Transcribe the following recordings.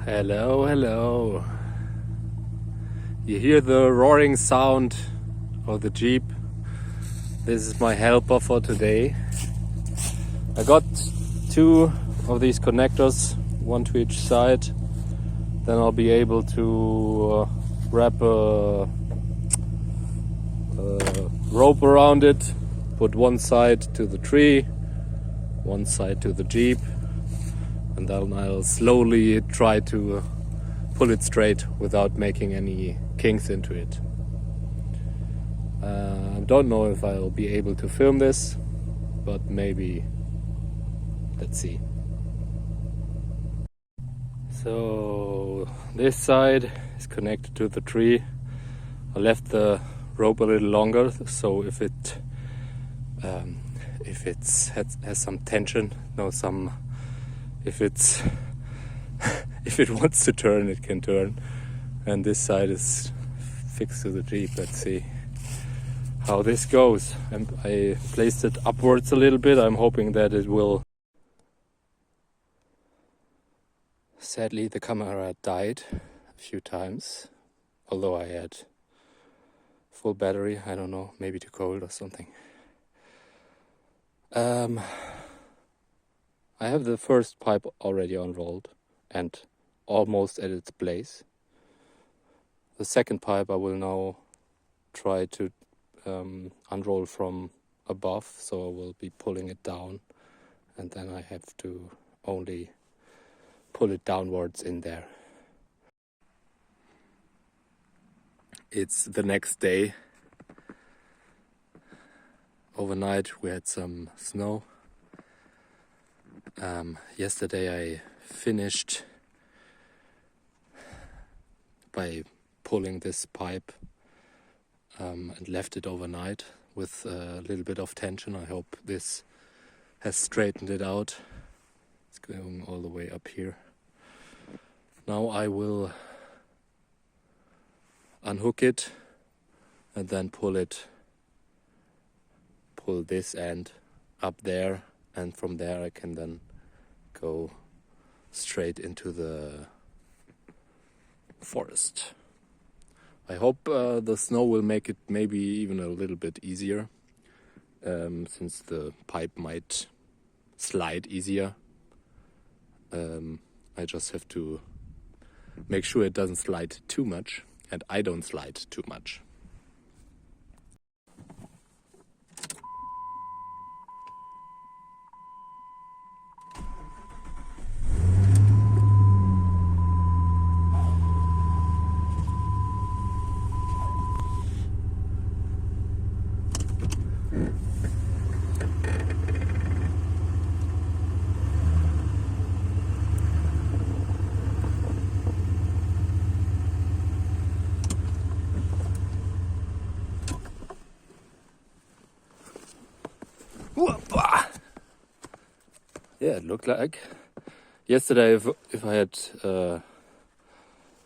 Hello, hello. You hear the roaring sound of the Jeep. This is my helper for today. I got two of these connectors, one to each side. Then I'll be able to wrap a rope around it, put one side to the tree, one side to the Jeep, and then I'll slowly try to pull it straight without making any kinks into it. I don't know if I'll be able to film this, but maybe. Let's see. So this side is connected to the tree. I left the rope a little longer, so if it has some tension, if it wants to turn, it can turn. And this side is fixed to the Jeep. Let's see how this goes. I placed it upwards a little bit. I'm hoping that it will. Sadly, the camera died a few times, although I had full battery. I don't know, maybe too cold or something. I have the first pipe already unrolled and almost at its place. The second pipe I will now try to unroll from above, so I will be pulling it down, and then I have to only pull it downwards in there. It's the next day. Overnight we had some snow. Yesterday I finished by pulling this pipe and left it overnight with a little bit of tension. I hope this has straightened it out. It's going all the way up here. Now I will unhook it and then pull this end up there, and from there I can then go straight into the forest. I hope the snow will make it maybe even a little bit easier, since the pipe might slide easier. I just have to make sure it doesn't slide too much, and I don't slide too much. Yeah, it looked like yesterday if I had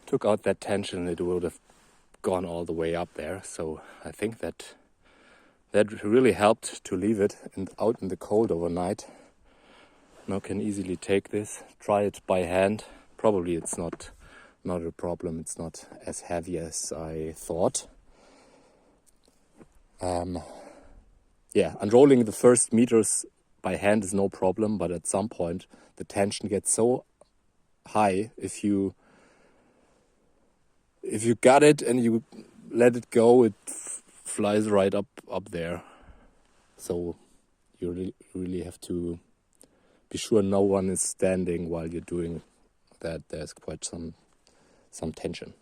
took out that tension, it would have gone all the way up there. So I think that really helped to leave it out in the cold overnight. Now I can easily take this, try it by hand. Probably it's not a problem. It's not as heavy as I thought. Yeah, unrolling the first meters by hand is no problem, but at some point the tension gets so high if you got it and you let it go, it flies right up there. So you really have to be sure no one is standing while you're doing that. There's quite some tension.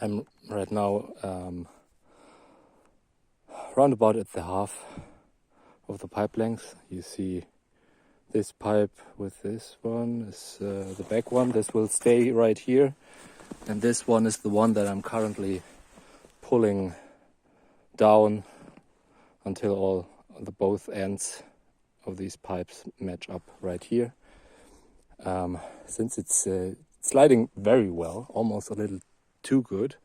I'm right now round about at the half of the pipe length. You see this pipe with this one is the back one. This will stay right here, and this one is the one that I'm currently pulling down until both ends of these pipes match up right here. Since it's sliding very well, almost a little too good,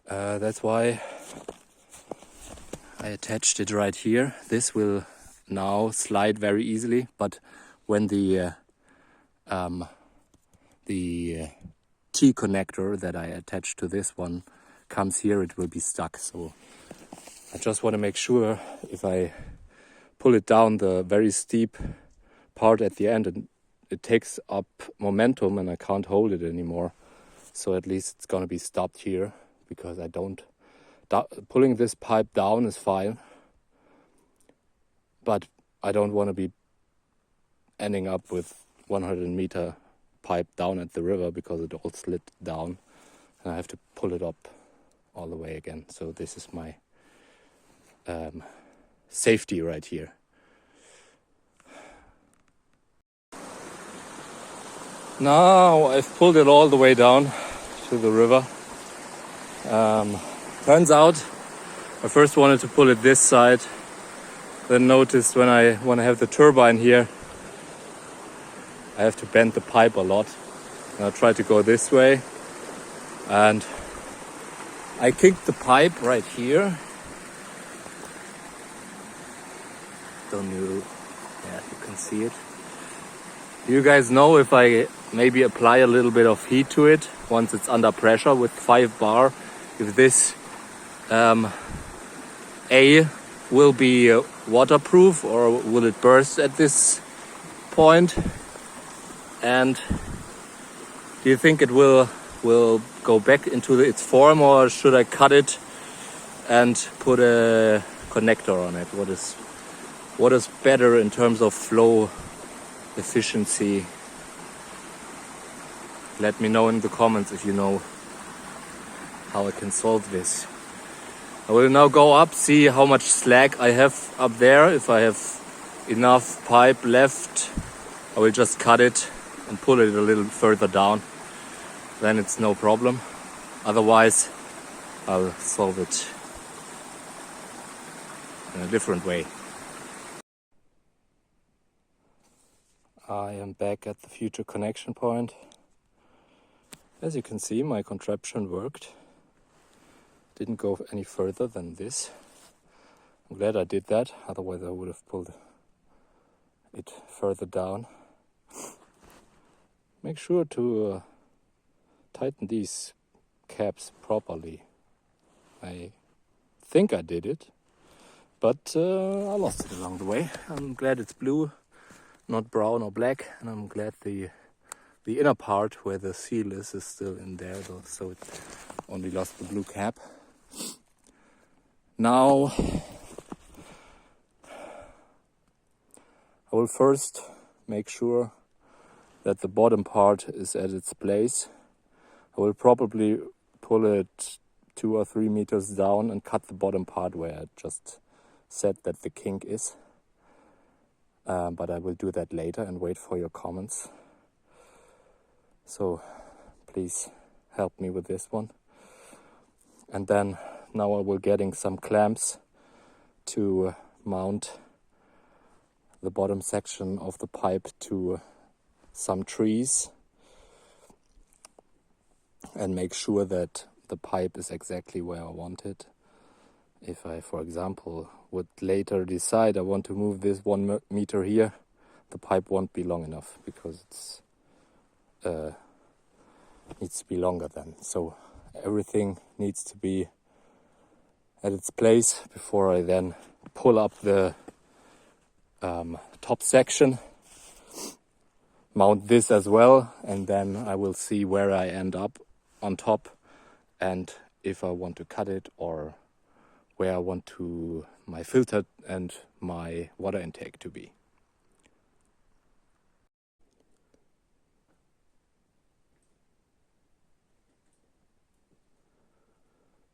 that's why I attached it right here. This will now slide very easily, but when the T connector that I attached to this one comes here, it will be stuck. So I just want to make sure if I pull it down the very steep part at the end, and it takes up momentum and I can't hold it anymore. So at least it's going to be stopped here, because I don't... Pulling this pipe down is fine, but I don't want to be ending up with 100-meter pipe down at the river, because it all slid down and I have to pull it up all the way again. So this is my safety right here. Now I've pulled it all the way down to the river. Turns out I first wanted to pull it this side, then noticed when I have the turbine here, I have to bend the pipe a lot. And I tried to go this way, and I kicked the pipe right here. Don't you? Yeah, you can see it. You guys know if I maybe apply a little bit of heat to it once it's under pressure with 5 bar, if this A will be waterproof or will it burst at this point? And do you think it will go back into its form, or should I cut it and put a connector on it? What is better in terms of flow efficiency? Let me know in the comments if you know how I can solve this. I will now go up, see how much slack I have up there. If I have enough pipe left, I will just cut it and pull it a little further down. Then it's no problem. Otherwise, I'll solve it in a different way. I am back at the future connection point. As you can see, my contraption worked. Didn't go any further than this. I'm glad I did that, otherwise I would have pulled it further down. Make sure to tighten these caps properly. I think I did it, but I lost it along the way. I'm glad it's blue, not brown or black, and I'm glad the inner part where the seal is still in there, though, so it only lost the blue cap. Now I will first make sure that the bottom part is at its place. I will probably pull it 2 or 3 meters down and cut the bottom part where I just said that the kink is. But I will do that later and wait for your comments. So please help me with this one. And then now I will getting some clamps to mount the bottom section of the pipe to some trees and make sure that the pipe is exactly where I want it. If I, for example, would later decide I want to move this 1 meter here, the pipe won't be long enough because it's needs to be longer then. So everything needs to be at its place before I then pull up the top section, mount this as well, and then I will see where I end up on top and if I want to cut it or where I want to my filter and my water intake to be.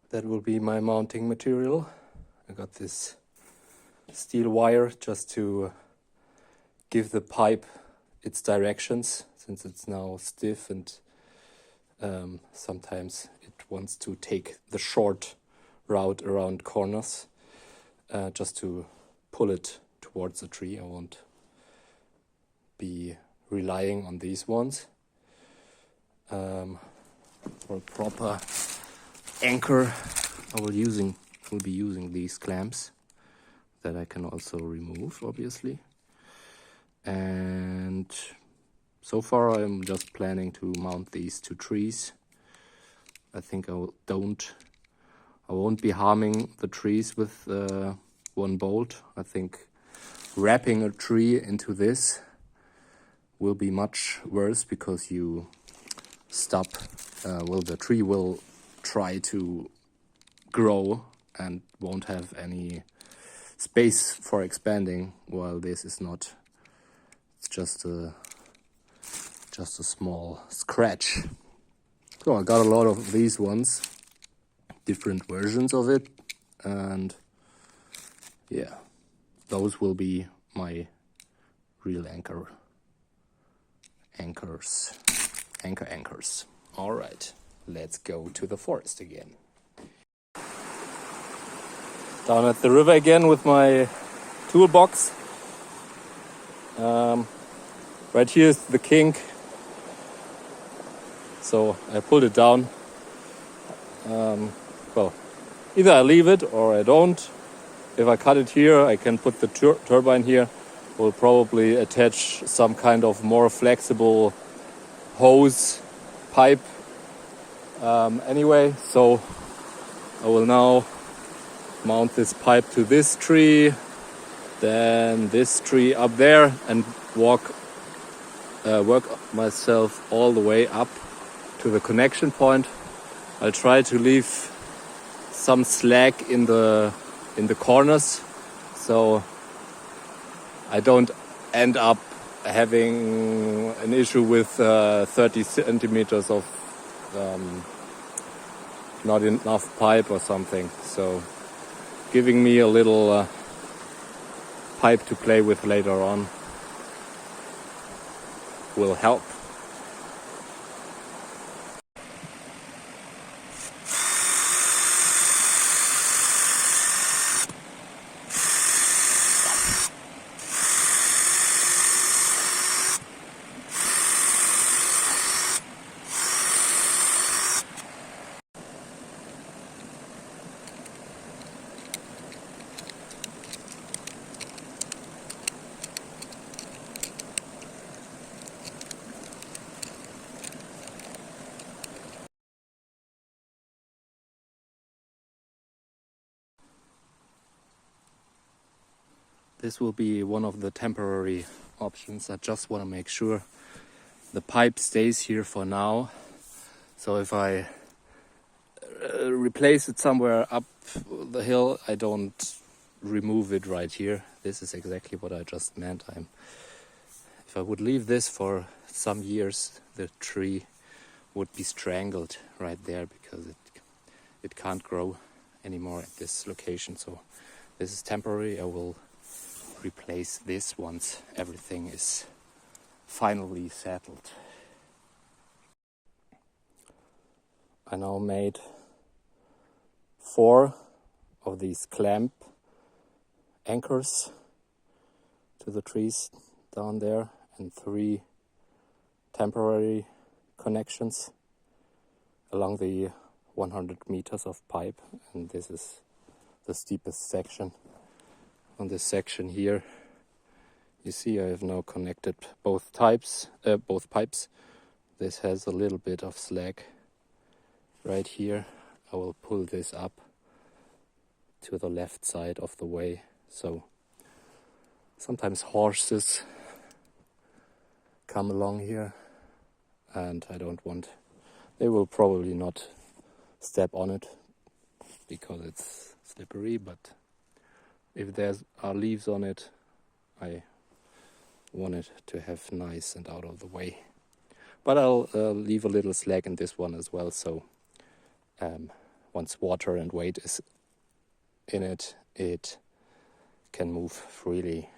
That will be my mounting material. I got this steel wire just to give the pipe its directions, since it's now stiff and sometimes it wants to take the short route around corners, just to pull it towards a tree. I won't be relying on these ones. For a proper anchor, I will be using these clamps. that I can also remove, obviously. And so far I'm just planning to mount these to trees. I think I won't be harming the trees with one bolt. I think wrapping a tree into this will be much worse, because you stop, the tree will try to grow and won't have any space for expanding, while this is not. It's just a small scratch. So I got a lot of these ones, different versions of it, and yeah, those will be my real anchors. All right, let's go to the forest again. Down at the river again with my toolbox. Right here is the kink, so I pulled it down. Well, either I leave it or I don't. If I cut it here, I can put the turbine here. We'll probably attach some kind of more flexible hose pipe anyway. So I will now mount this pipe to this tree, then this tree up there, and work myself all the way up to the connection point. I'll try to leave some slack in the corners, so I don't end up having an issue with 30 centimeters of not enough pipe or something. So giving me a little pipe to play with later on will help. This will be one of the temporary options. I just want to make sure the pipe stays here for now. So if I replace it somewhere up the hill, I don't remove it right here. This is exactly what I just meant. If I would leave this for some years, the tree would be strangled right there, because it can't grow anymore at this location. So this is temporary. I will replace this once everything is finally settled. I now made 4 of these clamp anchors to the trees down there, and 3 temporary connections along the 100 meters of pipe, and this is the steepest section. On this section here, you see I have now connected both pipes. This has a little bit of slack right here. I will pull this up to the left side of the way. So sometimes horses come along here, and I don't want. They will probably not step on it because it's slippery, but if there are leaves on it, I want it to have nice and out of the way. But I'll leave a little slack in this one as well, so once water and weight is in it, it can move freely.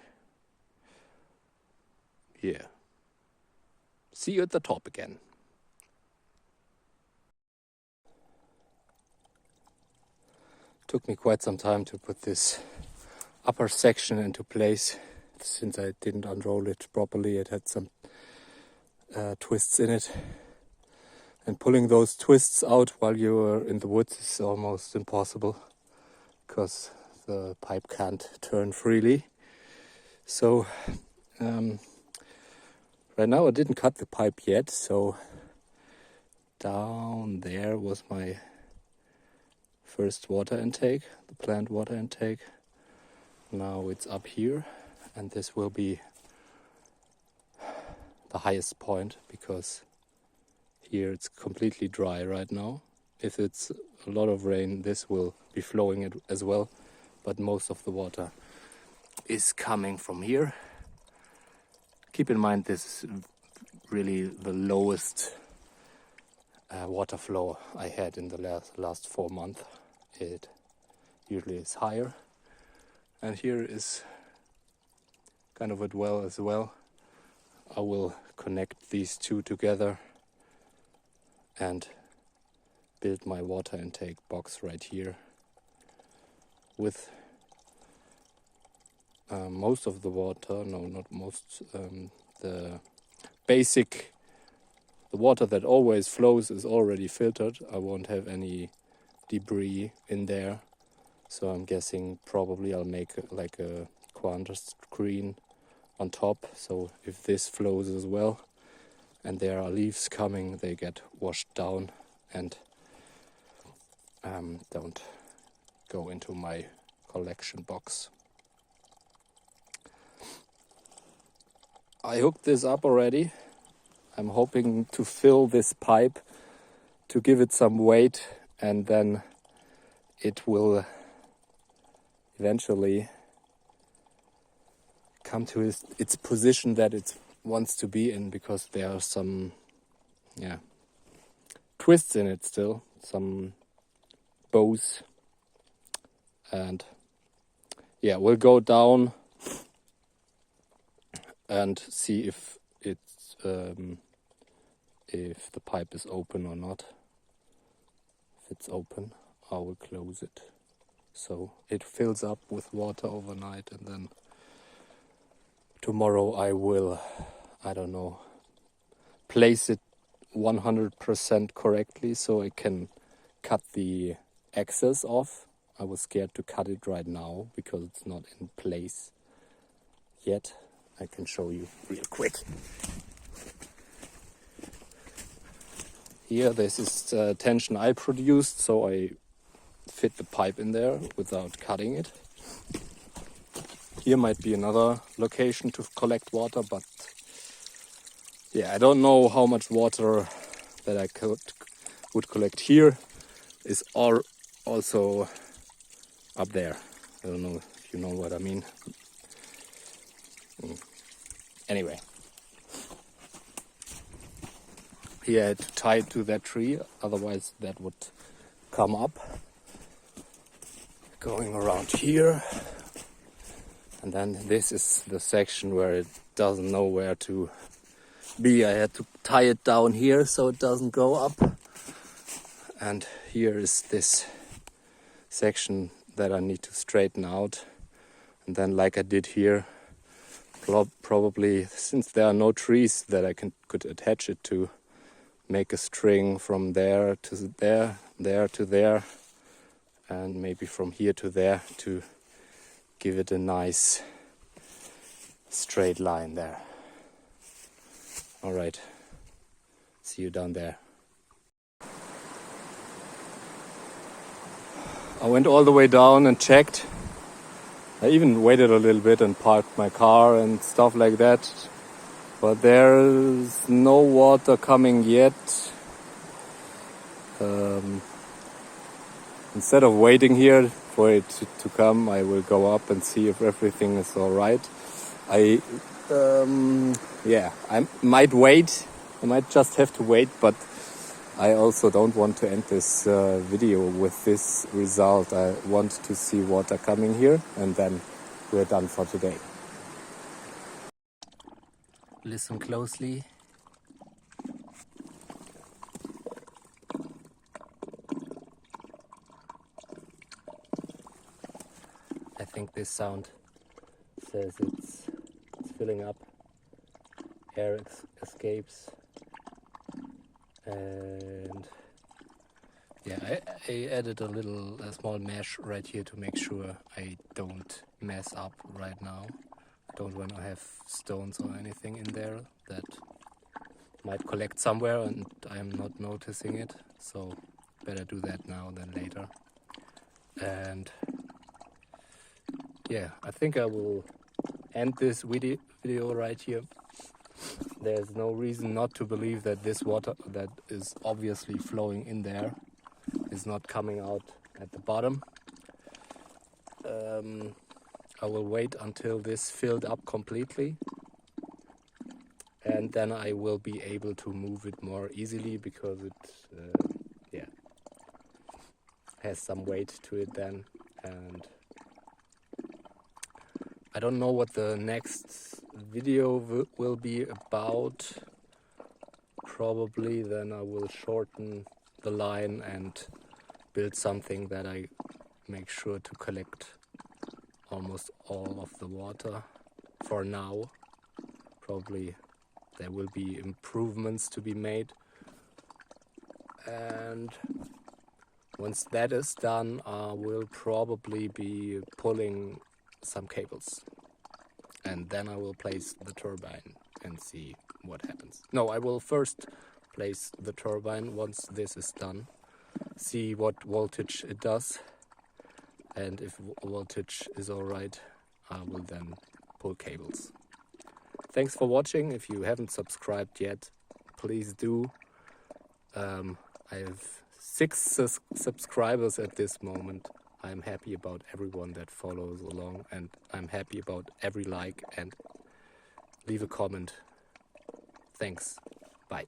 Yeah. See you at the top again. Took me quite some time to put this upper section into place. Since I didn't unroll it properly, it had some twists in it. And pulling those twists out while you are in the woods is almost impossible, because the pipe can't turn freely. So right now I didn't cut the pipe yet, so down there was my first water intake, the plant water intake. Now it's up here, and this will be the highest point because here it's completely dry right now. If it's a lot of rain, this will be flowing it as well, but most of the water is coming from here. Keep in mind this is really the lowest water flow I had in the last 4 months. It usually is higher, and here is kind of a well as well. I will connect these two together and build my water intake box right here with most of the water, no, not most, the water that always flows is already filtered. I won't have any debris in there, so I'm guessing probably I'll make like a quanta screen on top, so if this flows as well and there are leaves coming, they get washed down and don't go into my collection box. I hooked this up already. I'm hoping to fill this pipe to give it some weight, and then it will eventually come to its position that it wants to be in, because there are some twists in it still, some bows, and we'll go down and see if it's if the pipe is open or not. If it's open, I will close it so it fills up with water overnight, and then tomorrow I will, I don't know, place it 100% correctly so I can cut the excess off. I was scared to cut it right now because it's not in place yet. I can show you real quick. Here, this is tension I produced, so I fit the pipe in there without cutting it. Here might be another location to collect water, but I don't know how much water that I would collect here is also up there. I don't know if you know what I mean. Anyway, here I had to tie it to that tree, otherwise that would come up. Going around here, and then this is the section where it doesn't know where to be. I had to tie it down here so it doesn't go up. And here is this section that I need to straighten out, and then like I did here, probably, since there are no trees that I could attach it to, make a string from there to there, there to there, and maybe from here to there to give it a nice straight line there. All right, see you down there. I went all the way down and checked. I even waited a little bit and parked my car and stuff like that. But there's no water coming yet. Instead of waiting here for it to come, I will go up and see if everything is all right. I might wait. I might just have to wait, but I also don't want to end this video with this result. I want to see water coming here, and then we're done for today. Listen closely. I think this sound says it's filling up. Air escapes. And Yeah, I added a small mesh right here to make sure I don't mess up right now. Don't want to have stones or anything in there that might collect somewhere and I'm not noticing it. So better do that now than later. And yeah, I think I will end this video right here. There's no reason not to believe that this water that is obviously flowing in there is not coming out at the bottom. I will wait until this filled up completely, and then I will be able to move it more easily because it has some weight to it then. And I don't know what the next video will be about. Probably then I will shorten the line and build something that I make sure to collect almost all of the water for now. Probably there will be improvements to be made, and once that is done, I will probably be pulling some cables, and then I will place the turbine and see what happens. No, I will first place the turbine once this is done, see what voltage it does, and if voltage is alright, I will then pull cables. Thanks for watching. If you haven't subscribed yet, please do. I have 6 subscribers at this moment. I'm happy about everyone that follows along, and I'm happy about every like and leave a comment. Thanks. Bye.